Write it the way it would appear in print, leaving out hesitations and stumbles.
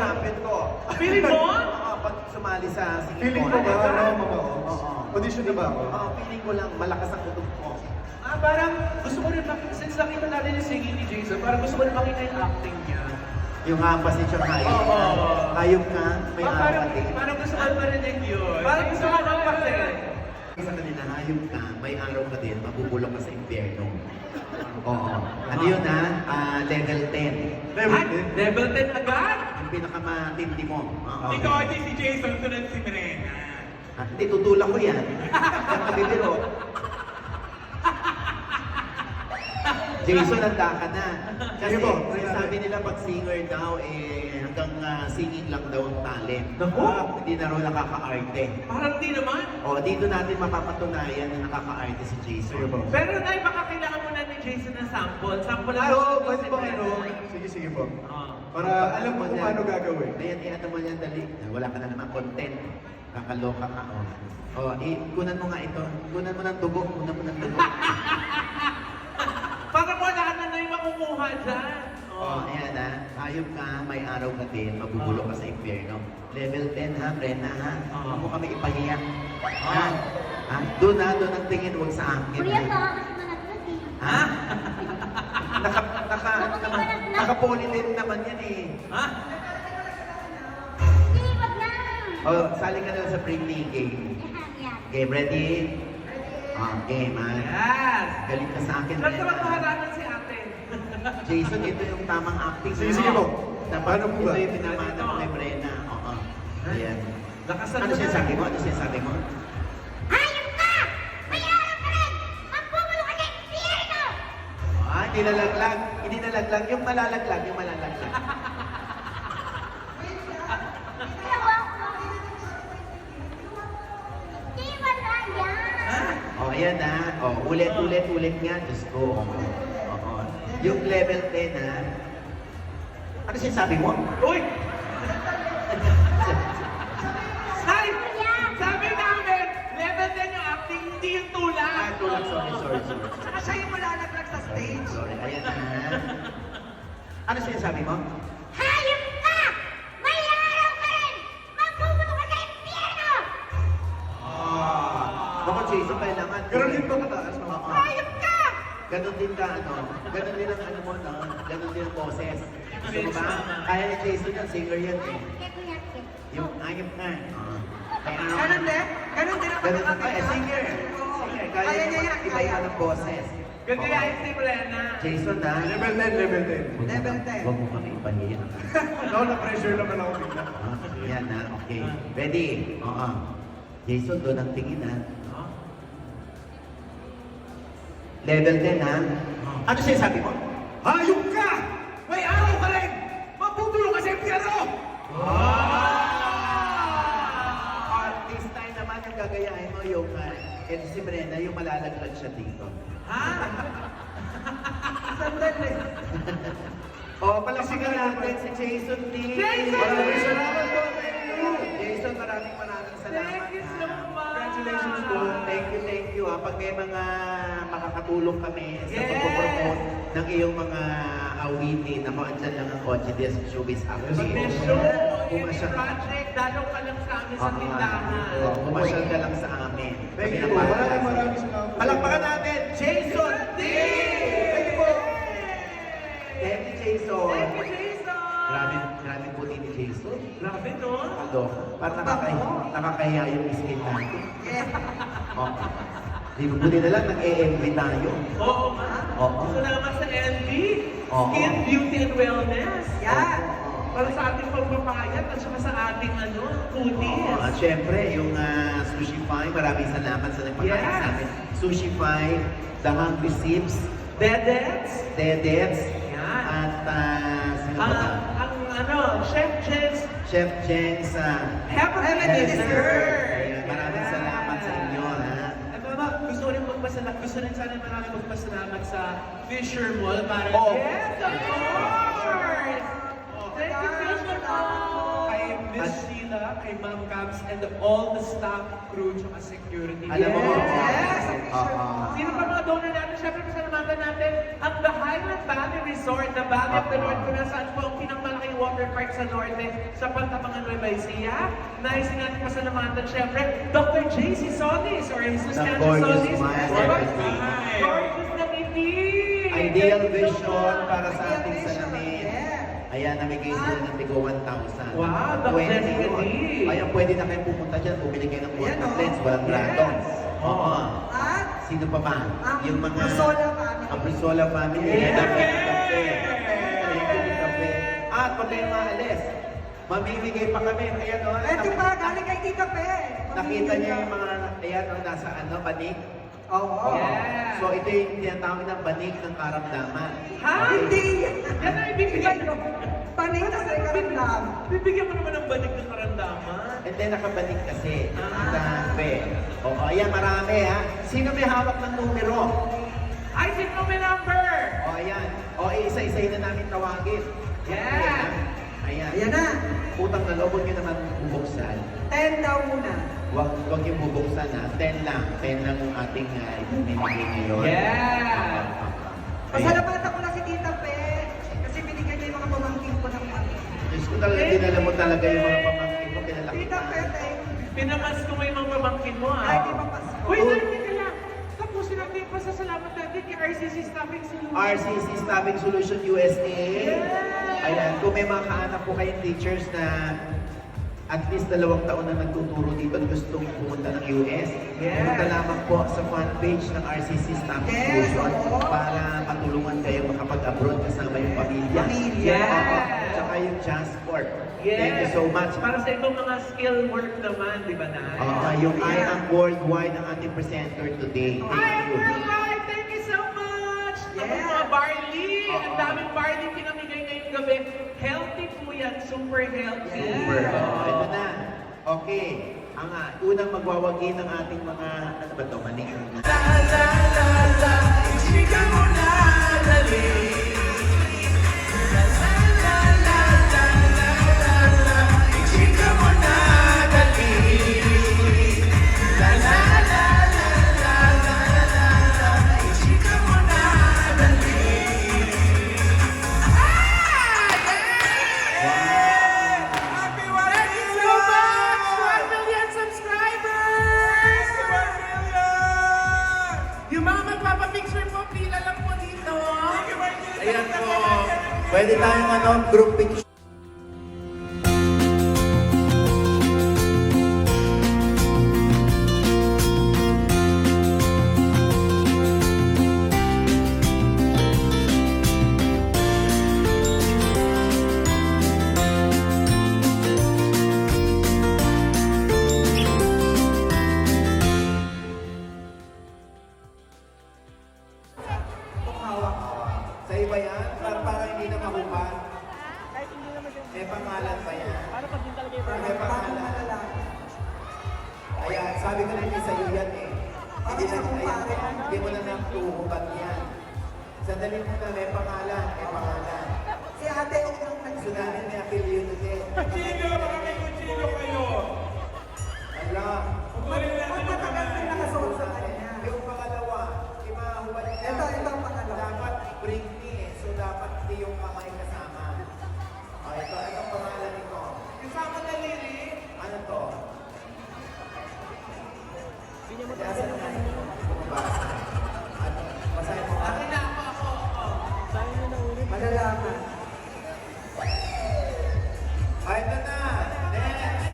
champion ko. Feeling mo? Oo, pag sumali sa singing Feeling ko ba? Audition na ba ako? Oo, feeling ko lang malakas ang kutob ko. Parang gusto ko rin makita, since nakita natin yung singing ni Jason, parang gusto ko rin makita yung acting niya. Yung hampas ni Chong Hayop. Oo. Hayop ka, may Parang ating. gusto ko marinig yun. Parang gusto ko makapasig. Sa kanila, hayop ka, may araw ka din, mabubulok ka sa impyerno. Oo. Ano yun ha? Level 10. Level 10 agad? Yung pinakamatindi mo. Oo. Ito kasi si Jason, sunod si Mirena. Hindi, tutulak ko yan. Yan kabibiro. Jason, handa ka na. Kasi sabi nila pag singer daw, hanggang singing lang daw ang talent. Naku! Hindi na raw nakaka-arte. Parang di naman. O, dito natin mapapatunayan na nakaka-arte si Jason. Pero Nay, baka kailangan mo na ni Jason ng sample. Sample lang. Oo, pwede ba ano? Sige po. Para alam mo kung paano gagawin. Ayan, mo yan, dali. Wala ka na naman content. Kakaloka ka, kunan mo nga ito. Kunan mo ng dugo. Kunan mo ng dugo. Parang wala ka na Nay makukuha dyan. Ayan ha. Hayop ka, may araw ka din, mabubulok ka sa impyerno. Level 10 ha, Brenna ha. Huwag mo kami ipahiyak. Ha? Doon ang tingin, huwag sa akin. Kuya, baka kasi managlag eh. Ha? Naka-polylen naman yan eh. Ha? Hindi, wag na. Sali ka na sa pre-play game. Yan. Okay, ready? Game ha. Yes! Galing ka sa akin, Ba't naman Brenna. maharapan si ate? Jason, ito yung tamang acting. Sige po. Dapat Paano po ba? ito yung pinamana mo kay Brenna. Oo. Ayan. Lakasan Ano mo siya na. sabi mo? Ano siya sabi mo? Hayop ka! May araw ka rin! Magbubulo ka sa impyerno! Hindi nalaglag. Hindi nalaglag. Yung malalaglag. Yung malalaglag. Dalawa ko. Hindi, wala yan. Ayan ha. Ulit nga. Diyos ko. Oo. Yung level 10 ha. Ano siya sabi mo? Uy! Hay! Sabi namin, level 10 yung acting, hindi yung tulak. Tulak. Sorry. Saka siya yung malalaglag sa stage. Sorry. Ayan ha. Ano siya sabi mo? Hayop ka! May araw ka rin! Magbubulo ka sa impyerno! Baka Jason, kailangan. Ganun din ba kataas? Oo. Hayop ka! Ganon din ka, ganon din ang ano mo, no? Ganon din ang boses. Gusto mo ba? Kaya ni Jason yan, singer yan eh. Kaya kuya, kaya. Yung ayop nga. Kaya Ganun din? Ganun din ang Ganon na pagkakita. singer. Singer, kaya niya iba-iba ng boses. Gagayahin si Brenna. Jason na. Level 10. Level 10. Huwag mo kami ipahiyan. No, na-pressure naman ako bigla. Yan na, okay. Ready? Oo. Jason, doon ang tingin ha. Level 10 ha. Ano siya sabi mo? Hayop ka! May araw ka rin! Mabubulo ka sa impyerno! This time naman yung gagayahin mo yung si Brenna, yung malalaglag siya dito. Sandali. Palakpakan natin si Jason D. Jason! Maraming salamat po. Thank you. Jason, maraming salamat. Thank you so much. Congratulations po. Thank you. Pag may mga makakatulong kami sa Yes. pagpopromote ng iyong mga awitin, ako andyan lang ang Ojides Showbiz Acting. Mag-show, yung Pumasya project, dalaw ka lang sa amin sa tindahan. Pumasyal ka lang sa amin. Thank you Kami po. ang Maraming salamat po. Palakpakan natin, Jason D! Thank you po. Thank you, Jason. Thank you, Jason! Grabe po din ni Jason. Grabe, no? Parang nakakahiya yung skin natin. Di ba buti na lang nag-EMV tayo? Oo nga. Oo. Salamat sa LV. Oo. Skin, Beauty, and Wellness. Yan. Para sa ating pagpapayat at saka sa ating foodies. At syempre, yung Sushi Fy, maraming salamat sa nagpakain Yes. sa amin. Sushi Fy, The Hungry Sips, Dedets. Dedets, Yan. at sino ba ba? Chef Jens. Chef Jen's Heavenly Dessert. Ayan, maraming salamat sa inyo, ha? At mama, gusto rin magpasalamat. Gusto rin sana marami magpasalamat sa Fisher Mall para... Oh. Yes, of course! Thank you, Fisher Mall! Kay Miss At- Sheila Sheila, kay Ma'am Cabs, and all the staff, crew, tsaka security. Alam mo, Yes! Oo. Sino pa mga donor natin? Siyempre, pasalamatan natin ang The Highland Valley Resort, the Valley of the North, kung nasaan po ang pinakamalaking water park sa Norte, sa Pantabangan, Nueva Ecija. Naisin natin pasalamatan, siyempre, Dr. J.C. Solis, or Jesus The Cancer gorgeous Solis. smile Diba? and everything. Gorgeous na ngiti! Ideal Thank you so vision much. para sa ating salamin. Ayan, namigay sila ng tigo 1,000. Wow, Doc 20 Jessica yun. D. Ayan, pwede na kayo pumunta dyan. Bumili kayo ng contact Ayan, lens, walang grado. Yes. Oo. At Sino pa ba? Yung mga... Brizola family. Ang Brizola family. Yes. Thank you, Kape. At pag kayo maalis, mamimigay pa kami. Ayan, o. Ito pa, galing kay Tita Pe. Nakita niyo yung mga, ayan, o, nasa ano, banig? Oo. Yeah. So, ito yung tinatawag ng banig ng karamdaman. Ha? Hindi. Yan ang ibibigay mo. Panig na sa karamdam. Bibigyan mo naman ng banig ng karamdaman. And then nakabanig kasi. Ah. Grabe. Oo, ayan, marami ha. Sino may hawak ng numero? I think no may number. O, ayan. O, isa-isay na namin tawagin. Yeah. Ayan. Ayan na. Utang na loob, huwag nyo naman bubuksan. 10 daw muna. Huwag yung bubuksan ha. 10 lang. 10 lang yung ating ibinigay ngayon. Yeah. Pasalamatan ko na si Tita Pe. Kasi binigyan niya yung mga pamangkin ko ng money. Diyos ko talaga, dinala mo talaga yung mga pamangkin mo. Kinalaki Tita Pe, thank you. Pinamas ko may mga pamangkin mo Ay, di ah. ba Pasko? Wait, teka lang. Tapusin natin yung pasasalamat natin kay RCC Staffing Solutions. RCC Staffing Solution USA. Ayan, kung may mga kaanak po kayong teachers na at least 2 taon na nagtuturo dito at gustong pumunta ng US, Yeah. pumunta lamang po sa fan page ng RCC Staffing Yes, Solution oo. para matulungan kayo makapag-abroad kasama yung pamilya. Pamilya. Oo. Tsaka yung Jansport. Yes. Thank you so much. Para sa ibang mga skill work naman, di ba na? Yung I am worldwide ang ating presenter today. I am Thank you. worldwide! Thank you so much! Yeah. Ako mga barley! Ang daming barley pinamigay ngayong gabi. Healthy po yan. Super healthy. Super. Ito na. Okay. Ang unang magwawagi ng ating mga, ano ba ito, maning. Thank you so much! 1 million subscribers! Yung mga magpapapicture po, pila lang po dito. Ayan po. Pwede tayong group picture. Sa iba yan? Para hindi na mahupan? May pangalan ba yan? May pangalan. Ayan, sabi ko na sa iyo yan eh. Hindi mo na natuhupan yan. Sandali mo na, may pangalan, may pangalan. Si ate yung Sunahin may apelyido din. Kuchilyo, baka may kuchilyo kayo. Ala. Huwag matagal na nakasuot sa kanya. Yung pangalawa, imahupan niya. Ito ang pangalawa. Dapat bring me eh. So dapat hindi yung